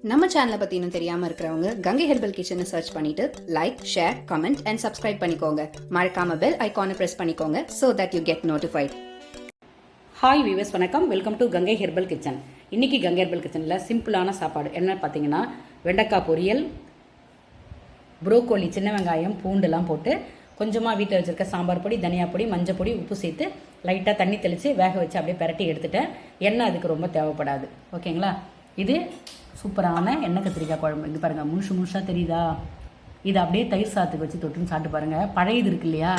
நம்ம சேனலை பற்றி இன்னும் தெரியாமல் இருக்கிறவங்க கங்கை ஹெர்பல் கிச்சனை சர்ச் பண்ணிட்டு like, share, comment and subscribe பண்ணிக்கோங்க. மறக்காம பெல் ஐக்கானை ப்ரெஸ் பண்ணிக்கோங்க so that you get notified. Hi viewers, வணக்கம். Welcome to Gangai herbal kitchen. இன்றைக்கி கங்கை ஹெர்பல் கிச்சனில் சிம்பிளான சாப்பாடு என்னன்னு பார்த்தீங்கன்னா, வெண்டைக்காய் பொரியல், புரோக்கோலி, சின்ன வெங்காயம், பூண்டுலாம் போட்டு கொஞ்சமாக வீட்டில் வச்சுருக்க சாம்பார் பொடி, தனியா பொடி, மஞ்சள் பொடி, உப்பு சேர்த்து லைட்டாக தண்ணி தெளித்து வேக வச்சு அப்படியே பிரட்டி எடுத்துட்டேன். எண்ணெய் அதுக்கு ரொம்ப தேவைப்படாது. ஓகேங்களா? இது சூப்பரான எண்ணெய் கத்திரிக்காய் குழம்பு. இது பாருங்கள், முழுசாக தெரியுதா? இது அப்படியே தயிர் சாதத்துக்கு வச்சு தொட்டுன்னு சாப்பிட்டு பாருங்கள். பழையது இருக்கு இல்லையா,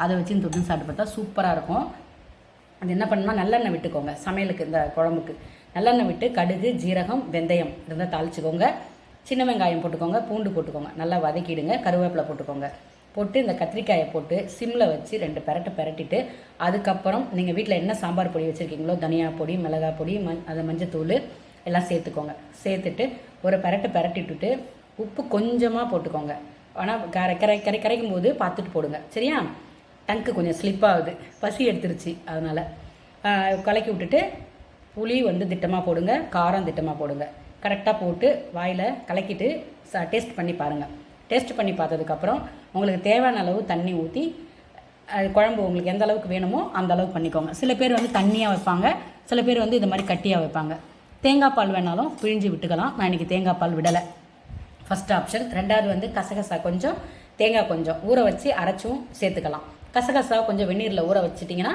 அதை வச்சு தொட்டுன்னு சாப்பிட்டு பார்த்தா சூப்பராக இருக்கும். அது என்ன பண்ணணும்னா, நல்லெண்ணெய் விட்டுக்கோங்க. சமையலுக்கு இந்த குழம்புக்கு நல்லெண்ணெய் விட்டு கடுகு, ஜீரகம், வெந்தயம் இருந்தால் தாளிச்சுக்கோங்க. சின்ன வெங்காயம் போட்டுக்கோங்க, பூண்டு போட்டுக்கோங்க, நல்லா வதக்கிடுங்க. கருவேப்பிலை போட்டுக்கோங்க. போட்டு இந்த கத்திரிக்காயை போட்டு சிம்மில் வச்சு 2 பிரட்டிட்டு அதுக்கப்புறம் நீங்கள் வீட்டில் என்ன சாம்பார் பொடி வச்சுருக்கீங்களோ, தனியா பொடி, மிளகாய் பொடி, அது மஞ்சத்தூள் எல்லாம் சேர்த்துக்கோங்க. சேர்த்துட்டு ஒரு பிரட்டிட்டு உப்பு கொஞ்சமாக போட்டுக்கோங்க. ஆனால் கரைக்கும் போது பார்த்துட்டு போடுங்க, சரியா? டங்க்கு கொஞ்சம் ஸ்லிப் ஆகுது, பசி எடுத்துருச்சு, அதனால் கலக்கி விட்டுட்டு புளி திட்டமாக போடுங்க, காரம் திட்டமாக போடுங்க. கரெக்டாக போட்டு வாயில் கலக்கிட்டு டேஸ்ட் பண்ணி பாருங்கள். டேஸ்ட் பண்ணி பார்த்ததுக்கப்புறம் உங்களுக்கு தேவையான அளவு தண்ணி ஊற்றி குழம்பு உங்களுக்கு எந்த அளவுக்கு வேணுமோ அந்த அளவுக்கு பண்ணிக்கோங்க. சில பேர் தண்ணியாக வைப்பாங்க, சில பேர் இது மாதிரி கட்டியாக வைப்பாங்க. தேங்காய் பால் வேணாலும் பிழிஞ்சு விட்டுக்கலாம். நான் இன்றைக்கி தேங்காய் பால் விடலை, ஃபஸ்ட் ஆப்ஷன். ரெண்டாவது கசகசா கொஞ்சம், தேங்காய் கொஞ்சம் ஊற வச்சு அரைச்சும் சேர்த்துக்கலாம். கசகசா கொஞ்சம் வெந்நீரில் ஊற வச்சிட்டிங்கன்னா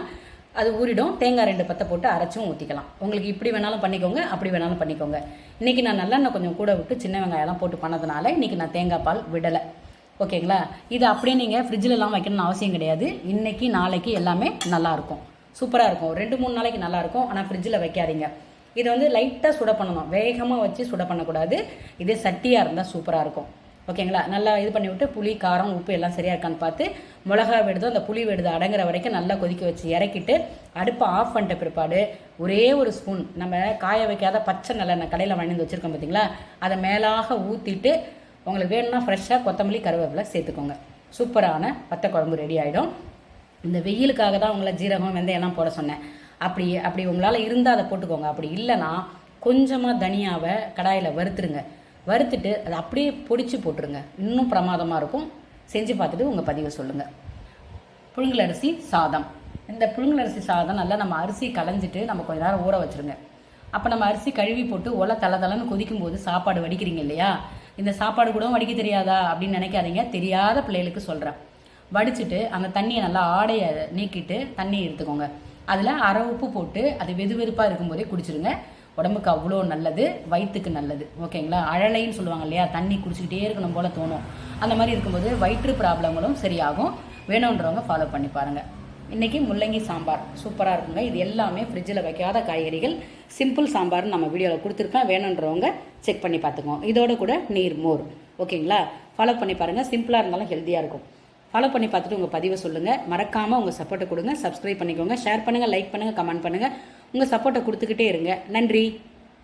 அது ஊறிடும். தேங்காய் 2 பத்தை போட்டு அரைச்சும் ஊற்றிக்கலாம். உங்களுக்கு இப்படி வேணாலும் பண்ணிக்கோங்க, அப்படி வேணாலும் பண்ணிக்கோங்க. இன்றைக்கி நான் நல்லெண்ணெய் கொஞ்சம் கூட விட்டு சின்ன வெங்காயம்லாம் போட்டு பண்ணதுனால இன்றைக்கி நான் தேங்காய் பால் விடலை. ஓகேங்களா? இது அப்படியே நீங்கள் ஃப்ரிட்ஜிலலாம் வைக்கணும்னு அவசியம் கிடையாது. இன்றைக்கி நாளைக்கு எல்லாமே நல்லாயிருக்கும், சூப்பராக இருக்கும். 2-3 நாளைக்கு நல்லாயிருக்கும். ஆனால் ஃப்ரிட்ஜில் வைக்காதீங்க. இதை லைட்டாக சுட பண்ணணும், வேகமாக வச்சு சுட பண்ணக்கூடாது. இதே சட்டியாக இருந்தால் சூப்பராக இருக்கும். ஓகேங்களா? நல்லா இது பண்ணி விட்டு புளி, காரம், உப்பு எல்லாம் சரியாக இருக்கான்னு பார்த்து மிளகா வெடுதோ அந்த புளி வெடுது அடங்குற வரைக்கும் நல்லா கொதிக்க வச்சு இறக்கிட்டு அடுப்பை ஆஃப் பண்ணிட்ட பிற்பாடு ஒரே ஒரு ஸ்பூன் நம்ம காய வைக்காத பச்சை நல்லெண்ணெய் கடையில் வாங்கி வச்சுருக்கோம் பார்த்தீங்களா, அதை மேலாக ஊற்றிட்டு உங்களுக்கு வேணும்னா ஃப்ரெஷ்ஷாக கொத்தமல்லி, கருவேப்பிலை சேர்த்துக்கோங்க. சூப்பரான வத்த குழம்பு ரெடி ஆகிடும். இந்த வெயிலுக்காக தான் உங்களை ஜீரகம், வெந்தயம்லாம் போட சொன்னேன். அப்படி உங்களால் இருந்தால் அதை போட்டுக்கோங்க. அப்படி இல்லைன்னா கொஞ்சமாக தனியாவை கடாயில் வறுத்துருங்க. வறுத்துட்டு அதை அப்படியே பொடிச்சு போட்டுருங்க, இன்னும் பிரமாதமாக இருக்கும். செஞ்சு பார்த்துட்டு உங்கள் பதிவை சொல்லுங்கள். புழுங்கலரிசி சாதம். இந்த புழுங்கலரிசி சாதம் நல்லா நம்ம அரிசி களைஞ்சிட்டு நம்ம கொஞ்ச நேரம் ஊற வச்சுருங்க. அப்போ நம்ம அரிசி கழுவி போட்டு தலை கொதிக்கும் போது சாப்பாடு வடிக்கிறீங்க இல்லையா, இந்த சாப்பாடு கூட வடிக்க தெரியாதா அப்படின்னு நினைக்காதீங்க. தெரியாத பிள்ளைகளுக்கு சொல்கிறேன். வடிச்சிட்டு அந்த தண்ணியை நல்லா ஆடையை நீக்கிட்டு தண்ணி எடுத்துக்கோங்க. அதில் அரை உப்பு போட்டு அது வெதுப்பாக இருக்கும்போதே குடிச்சிருங்க. உடம்புக்கு அவ்வளோ நல்லது, வயிற்றுக்கு நல்லது. ஓகேங்களா? அழலைன்னு சொல்லுவாங்க இல்லையா, தண்ணி குடிச்சிக்கிட்டே இருக்கணும் போல் தோணும். அந்த மாதிரி இருக்கும்போது வயிற்று ப்ராப்ளங்களும் சரியாகும். வேணுன்றவங்க ஃபாலோ பண்ணி பாருங்கள். இன்றைக்கி முள்ளங்கி சாம்பார் சூப்பராக இருக்குங்க. இது எல்லாமே ஃப்ரிட்ஜில் வைக்காத காய்கறிகள். சிம்பிள் சாம்பார்னு நம்ம வீடியோவில் கொடுத்துருக்கேன். வேணுன்றவங்க செக் பண்ணி பார்த்துக்கோங்க. இதோட கூட நீர் மோர். ஓகேங்களா? ஃபாலோ பண்ணி பாருங்கள். சிம்பிளாக இருந்தாலும் ஹெல்த்தியாக இருக்கும். ஃபாலோ பண்ணி பார்த்துட்டு உங்கள் பதிவை சொல்லுங்கள். மறக்காமல் உங்கள் சப்போர்ட்டை கொடுங்க. சப்ஸ்கிரைப் பண்ணிக்கோங்க, ஷேர் பண்ணுங்கள், லைக் பண்ணுங்கள், கமெண்ட் பண்ணுங்கள். உங்கள் சப்போர்ட்டை கொடுத்துக்கிட்டே இருங்க. நன்றி.